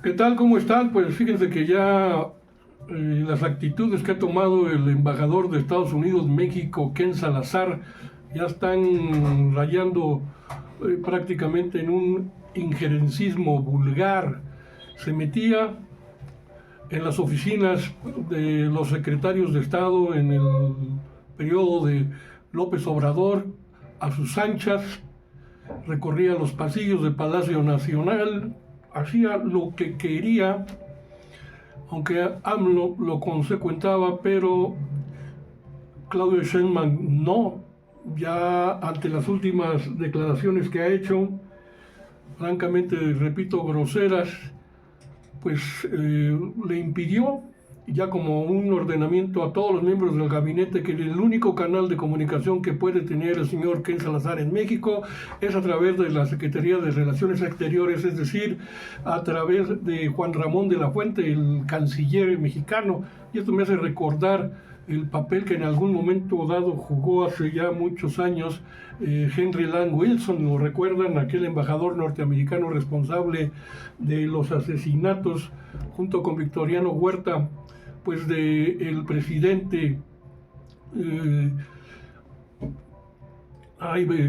¿Qué tal? ¿Cómo están? Pues fíjense que ya las actitudes que ha tomado el embajador de Estados Unidos en México, Ken Salazar, ya están rayando prácticamente en un injerencismo vulgar. Se metía en las oficinas de los secretarios de Estado en el periodo de López Obrador a sus anchas, recorría los pasillos del Palacio Nacional, hacía lo que quería, aunque AMLO lo consecuentaba, pero Claudio Sheinbaum no. Ya ante las últimas declaraciones que ha hecho, francamente, repito, groseras, pues le impidió ya como un ordenamiento a todos los miembros del gabinete que el único canal de comunicación que puede tener el señor Ken Salazar en México es a través de la Secretaría de Relaciones Exteriores, es decir, a través de Juan Ramón de la Fuente, el canciller mexicano. Y esto me hace recordar el papel que en algún momento dado jugó hace ya muchos años Henry Lang Wilson, lo recuerdan, aquel embajador norteamericano responsable de los asesinatos junto con Victoriano Huerta, pues de el presidente eh,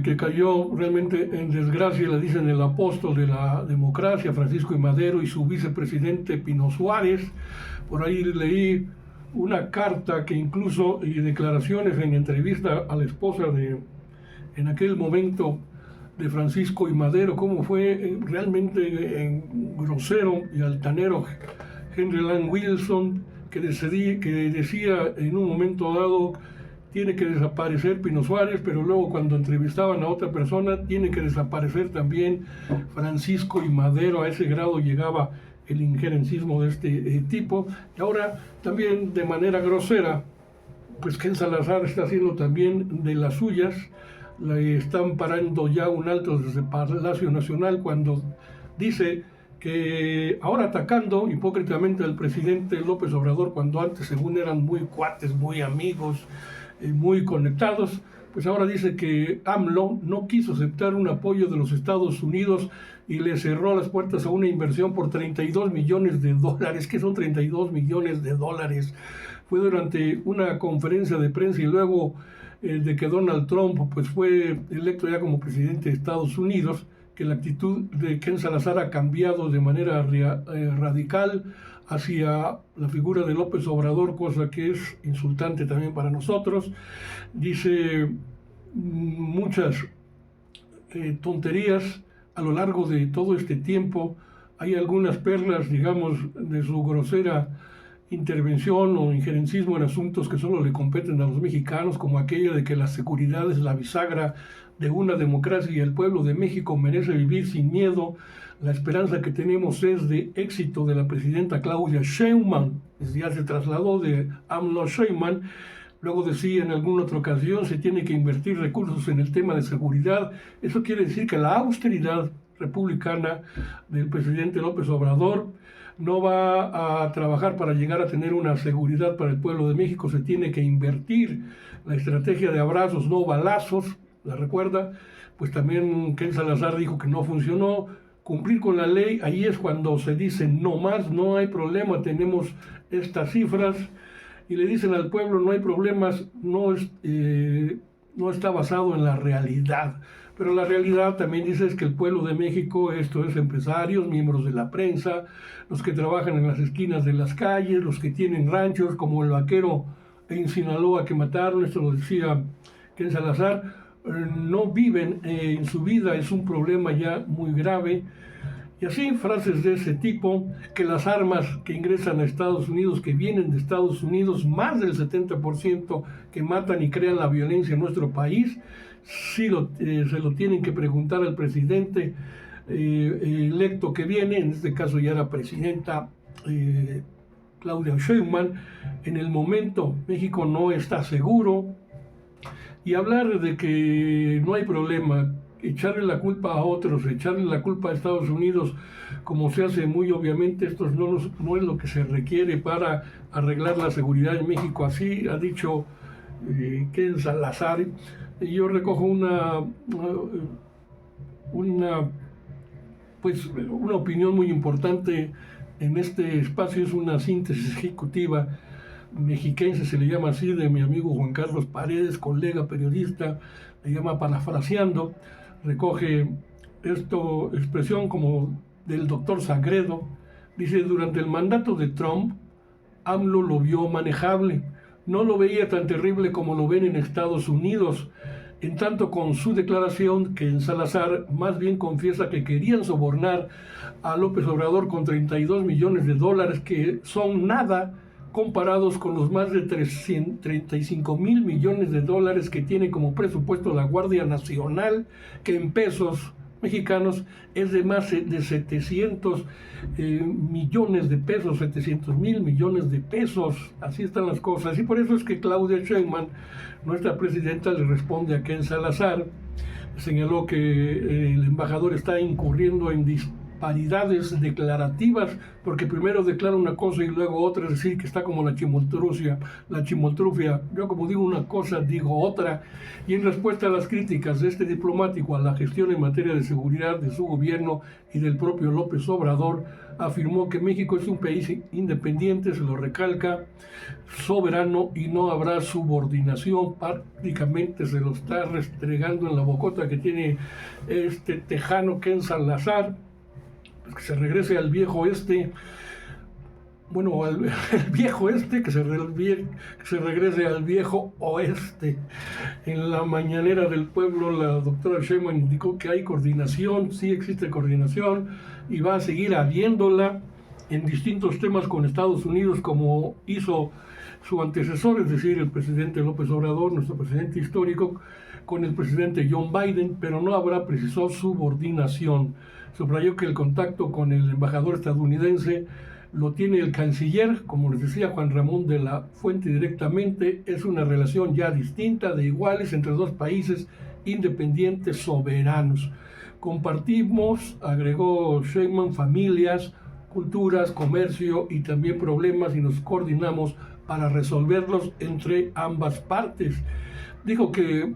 que cayó realmente en desgracia, le dicen el apóstol de la democracia, Francisco I. Madero, y su vicepresidente Pino Suárez. Por ahí leí una carta que incluso, y declaraciones en entrevista a la esposa de, en aquel momento, de Francisco I. Madero, cómo fue realmente grosero y altanero Henry Lang Wilson, que decía en un momento dado tiene que desaparecer Pino Suárez, pero luego cuando entrevistaban a otra persona tiene que desaparecer también Francisco I. Madero. A ese grado llegaba el injerencismo de este tipo. Y ahora también de manera grosera, pues Ken Salazar está haciendo también de las suyas. Le están parando ya un alto desde Palacio Nacional cuando dice que ahora atacando hipócritamente al presidente López Obrador, cuando antes según eran muy cuates, muy amigos, muy conectados, pues ahora dice que AMLO no quiso aceptar un apoyo de los Estados Unidos y le cerró las puertas a una inversión por 32 millones de dólares. ¿Qué son 32 millones de dólares? Fue durante una conferencia de prensa y luego de que Donald Trump pues fue electo ya como presidente de Estados Unidos, que la actitud de Ken Salazar ha cambiado de manera radical hacia la figura de López Obrador, cosa que es insultante también para nosotros. Dice muchas tonterías a lo largo de todo este tiempo. Hay algunas perlas, digamos, de su grosera intervención o injerencismo en asuntos que solo le competen a los mexicanos, como aquella de que la seguridad es la bisagra de una democracia y el pueblo de México merece vivir sin miedo. La esperanza que tenemos es de éxito de la presidenta Claudia Sheinbaum, ya se trasladó de AMLO a Sheinbaum. Luego decía en alguna otra ocasión, se tiene que invertir recursos en el tema de seguridad. Eso quiere decir que la austeridad republicana del presidente López Obrador no va a trabajar para llegar a tener una seguridad para el pueblo de México. Se tiene que invertir la estrategia de abrazos, no balazos, ¿la recuerda? Pues también Ken Salazar dijo que no funcionó. Cumplir con la ley, ahí es cuando se dice no más, no hay problema, tenemos estas cifras, y le dicen al pueblo no hay problemas, no está basado en la realidad. Pero la realidad también dice es que el pueblo de México, esto es empresarios, miembros de la prensa, los que trabajan en las esquinas de las calles, los que tienen ranchos, como el vaquero en Sinaloa que mataron, esto lo decía Ken Salazar, no viven en su vida, es un problema ya muy grave. Y así, frases de ese tipo, que las armas que ingresan a Estados Unidos, que vienen de Estados Unidos, más del 70% que matan y crean la violencia en nuestro país, sí se lo tienen que preguntar al presidente electo que viene, en este caso ya era presidenta Claudia Sheinbaum. En el momento México no está seguro, y hablar de que no hay problema, echarle la culpa a otros, echarle la culpa a Estados Unidos, como se hace muy obviamente, esto no es lo que se requiere para arreglar la seguridad en México. Así ha dicho Ken Salazar. Y yo recojo una pues una opinión muy importante en este espacio, es una síntesis ejecutiva mexiquense, se le llama así, de mi amigo Juan Carlos Paredes, colega periodista, le llama Parafraseando, recoge expresión como del doctor Sagredo, dice: durante el mandato de Trump, AMLO lo vio manejable, no lo veía tan terrible como lo ven en Estados Unidos, en tanto con su declaración que en Salazar más bien confiesa que querían sobornar a López Obrador con 32 millones de dólares, que son nada comparados con los más de 35 mil millones de dólares que tiene como presupuesto la Guardia Nacional, que en pesos mexicanos es de más de 700 millones de pesos, 700 mil millones de pesos. Así están las cosas, y por eso es que Claudia Sheinbaum, nuestra presidenta, le responde a Ken Salazar. Señaló que el embajador está incurriendo en disparidades declarativas, porque primero declara una cosa y luego otra, es decir, que está como la chimoltrufia. Yo, como digo una cosa, digo otra. Y en respuesta a las críticas de este diplomático a la gestión en materia de seguridad de su gobierno y del propio López Obrador, afirmó que México es un país independiente, se lo recalca, soberano, y no habrá subordinación. Prácticamente se lo está restregando en la bocota que tiene este tejano Ken Salazar, que se regrese al viejo este, bueno, al viejo este, que se regrese al viejo oeste. En la mañanera del pueblo, la doctora Sheinbaum indicó que hay coordinación, sí existe coordinación, y va a seguir habiéndola en distintos temas con Estados Unidos, como hizo su antecesor, es decir, el presidente López Obrador, nuestro presidente histórico, con el presidente John Biden, pero no habrá, precisó, subordinación. Subrayó que el contacto con el embajador estadounidense lo tiene el canciller, como les decía Juan Ramón de la Fuente directamente, es una relación ya distinta, de iguales, entre dos países independientes, soberanos. Compartimos, agregó Sheinbaum, familias, culturas, comercio y también problemas, y nos coordinamos para resolverlos entre ambas partes. Dijo que,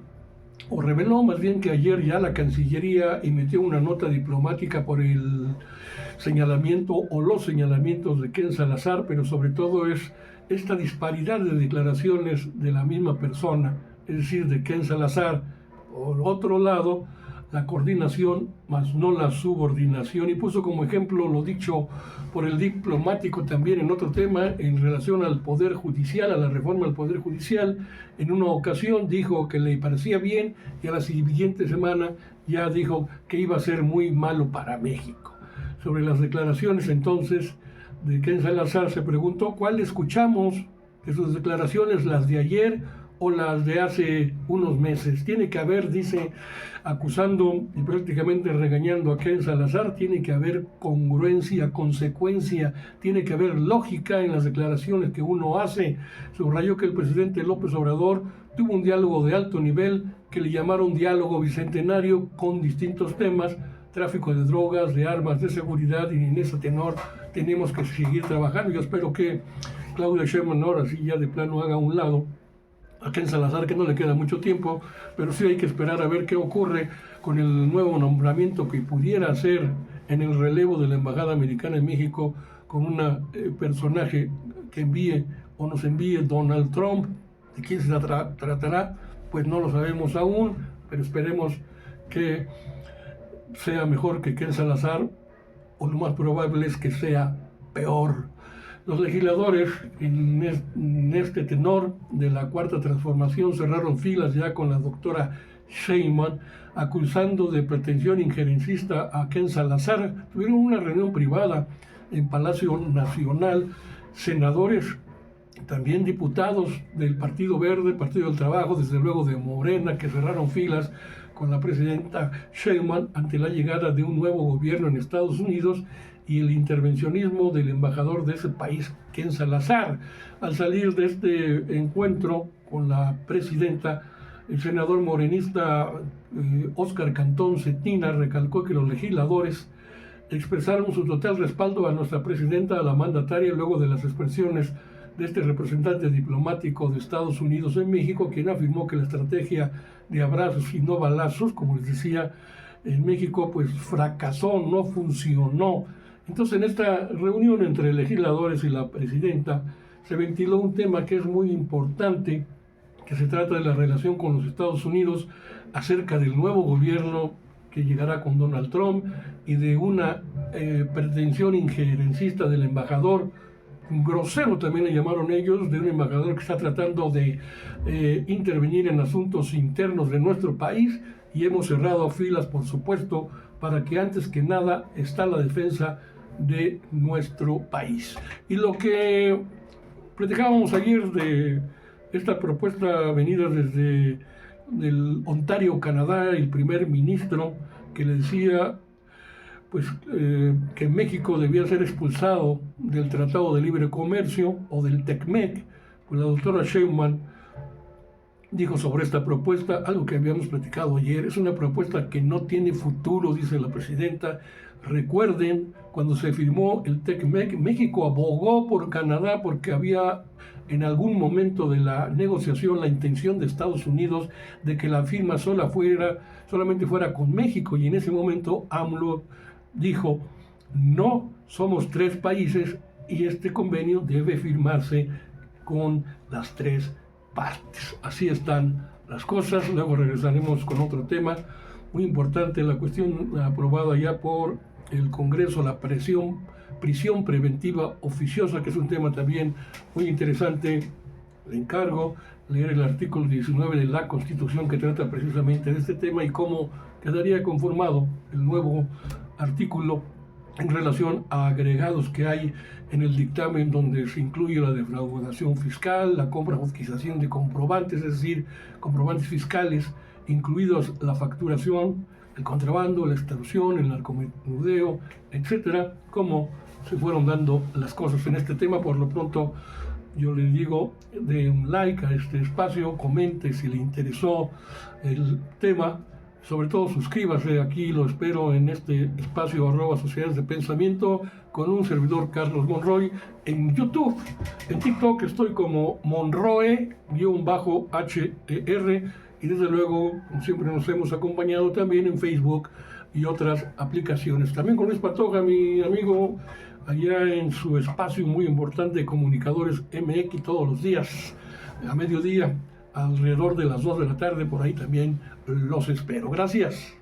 o reveló más bien, que ayer ya la Cancillería emitió una nota diplomática por el señalamiento o los señalamientos de Ken Salazar, pero sobre todo es esta disparidad de declaraciones de la misma persona, es decir, de Ken Salazar. Por otro lado, la coordinación, más no la subordinación, y puso como ejemplo lo dicho por el diplomático también en otro tema en relación al Poder Judicial, a la reforma del Poder Judicial. En una ocasión dijo que le parecía bien, y a la siguiente semana ya dijo que iba a ser muy malo para México. Sobre las declaraciones entonces de Ken Salazar, se preguntó cuál escuchamos de sus declaraciones, las de ayer o las de hace unos meses. Tiene que haber, dice, acusando y prácticamente regañando a Ken Salazar, tiene que haber congruencia, consecuencia, tiene que haber lógica en las declaraciones que uno hace. Subrayó que el presidente López Obrador tuvo un diálogo de alto nivel que le llamaron diálogo bicentenario, con distintos temas: tráfico de drogas, de armas, de seguridad, y en ese tenor tenemos que seguir trabajando. Yo espero que Claudia Sheinbaum ahora sí ya de plano haga a un lado a Ken Salazar, que no le queda mucho tiempo, pero sí hay que esperar a ver qué ocurre con el nuevo nombramiento que pudiera hacer en el relevo de la Embajada Americana en México, con un personaje que envíe o nos envíe Donald Trump. ¿De quién se tratará? Pues no lo sabemos aún, pero esperemos que sea mejor que Ken Salazar, o lo más probable es que sea peor. Los legisladores en este tenor de la Cuarta Transformación cerraron filas ya con la doctora Sheinbaum, acusando de pretensión injerencista a Ken Salazar. Tuvieron una reunión privada en Palacio Nacional, senadores, también diputados del Partido Verde, Partido del Trabajo, desde luego de Morena, que cerraron filas con la presidenta Sheinbaum ante la llegada de un nuevo gobierno en Estados Unidos y el intervencionismo del embajador de ese país, Ken Salazar. Al salir de este encuentro con la presidenta, el senador morenista Óscar Cantón Cetina recalcó que los legisladores expresaron su total respaldo a nuestra presidenta, a la mandataria, luego de las expresiones de este representante diplomático de Estados Unidos en México, quien afirmó que la estrategia de abrazos y no balazos, como les decía, en México pues fracasó, no funcionó. Entonces en esta reunión entre legisladores y la presidenta se ventiló un tema que es muy importante, que se trata de la relación con los Estados Unidos acerca del nuevo gobierno que llegará con Donald Trump y de una pretensión injerencista del embajador, grosero también le llamaron ellos, de un embajador que está tratando de intervenir en asuntos internos de nuestro país, y hemos cerrado filas, por supuesto, para que antes que nada está la defensa de nuestro país. Y lo que platicábamos ayer de esta propuesta venida desde el Ontario, Canadá, el primer ministro, que le decía pues que México debía ser expulsado del Tratado de Libre Comercio o del TECMEC, pues la doctora Sheinbaum dijo sobre esta propuesta algo que habíamos platicado ayer. Es una propuesta que no tiene futuro, dice la presidenta. Recuerden, cuando se firmó el TECMEC, México abogó por Canadá porque había en algún momento de la negociación la intención de Estados Unidos de que la firma solamente fuera con México, y en ese momento AMLO dijo: no, somos 3 países y este convenio debe firmarse con las 3 partes. Así están las cosas. Luego regresaremos con otro tema muy importante, la cuestión aprobada ya por el Congreso, la prisión preventiva oficiosa, que es un tema también muy interesante. Le encargo leer el artículo 19 de la Constitución, que trata precisamente de este tema y cómo quedaría conformado el nuevo artículo en relación a agregados que hay en el dictamen, donde se incluye la defraudación fiscal, la compra o adquisición de comprobantes, es decir, comprobantes fiscales, incluidos la facturación, el contrabando, la extorsión, el narcomenudeo, etcétera, cómo se fueron dando las cosas en este tema. Por lo pronto, yo les digo, de un like a este espacio, comente si le interesó el tema. Sobre todo suscríbase, aquí lo espero en este espacio @Sociedades de Pensamiento con un servidor, Carlos Monroy, en YouTube. En TikTok estoy como Monroe-HER, y desde luego, como siempre, nos hemos acompañado también en Facebook y otras aplicaciones. También con Luis Pantoja, mi amigo, allá en su espacio muy importante, Comunicadores MX, todos los días a mediodía, alrededor de las 2 de la tarde, por ahí también los espero. Gracias.